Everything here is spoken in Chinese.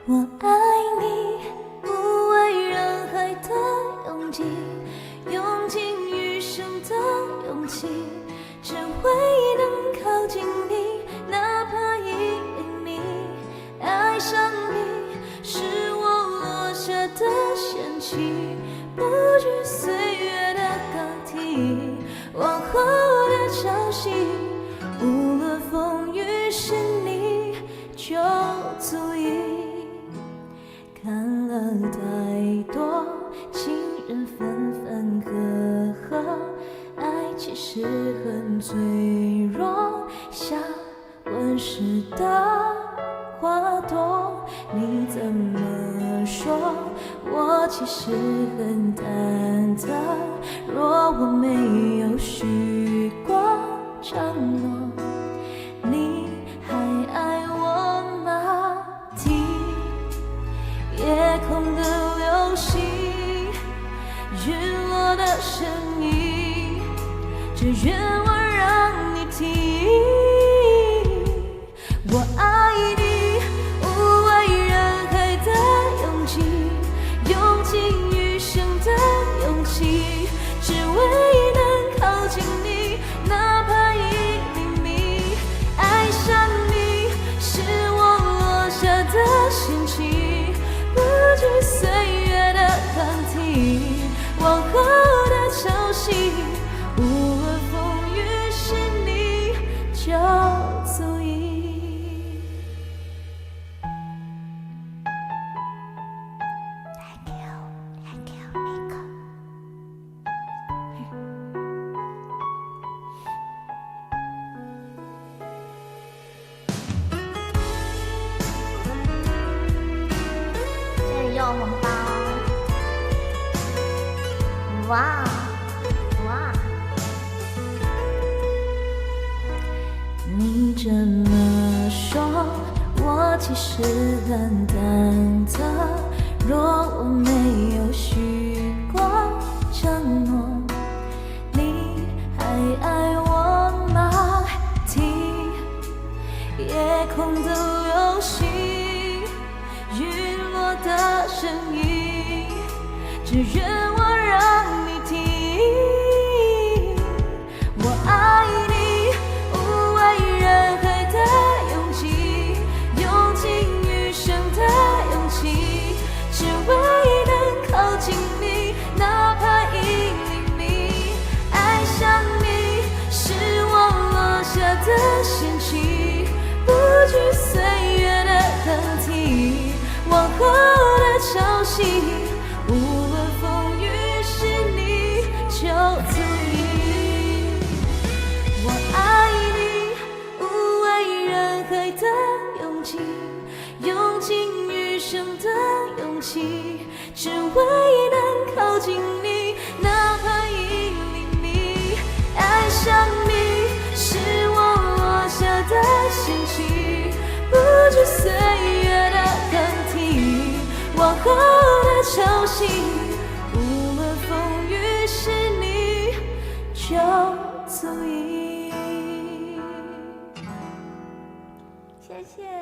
我爱你，不为人海的拥挤，用尽余生的勇气，只为能靠近你，哪怕1厘米。爱上你，是我落下的仙气，不惧岁月的更替，往后的潮汐，无论风雨是你就足以。看了太多情人分分合合，爱其实很脆弱，像温室的花朵。你怎么说？我其实很忐忑，若我没有许过承诺，你还爱我吗？听夜空的流星，陨落的声音，只愿我让你听。我爱你，无畏人海的拥挤，用尽余生的勇气，只为能靠近你，哪怕1厘米。爱上你，是我落下的仙气，不惧岁月的更替，往后的潮汐，无论风雨是你就足以。有红包，哇哇！你这么说，我其实很忐忑，若我没有许过承诺，你还爱我吗？听夜空的流星，陨落的声音，只愿我让你听。我爱你，无畏人海的拥挤，用尽余生的勇气，只为能靠近你，哪怕1厘米。爱上你，是我落下的仙气，不惧岁月的更替，往后的潮汐，无论风雨是你就足以。我爱你，无畏人海的拥挤，用尽余生的勇气，只为能靠近你，哪怕1厘米。爱上你，是我落下的仙气，不惧岁月的更替，往后的潮汐，无论风雨是你就足以。谢谢。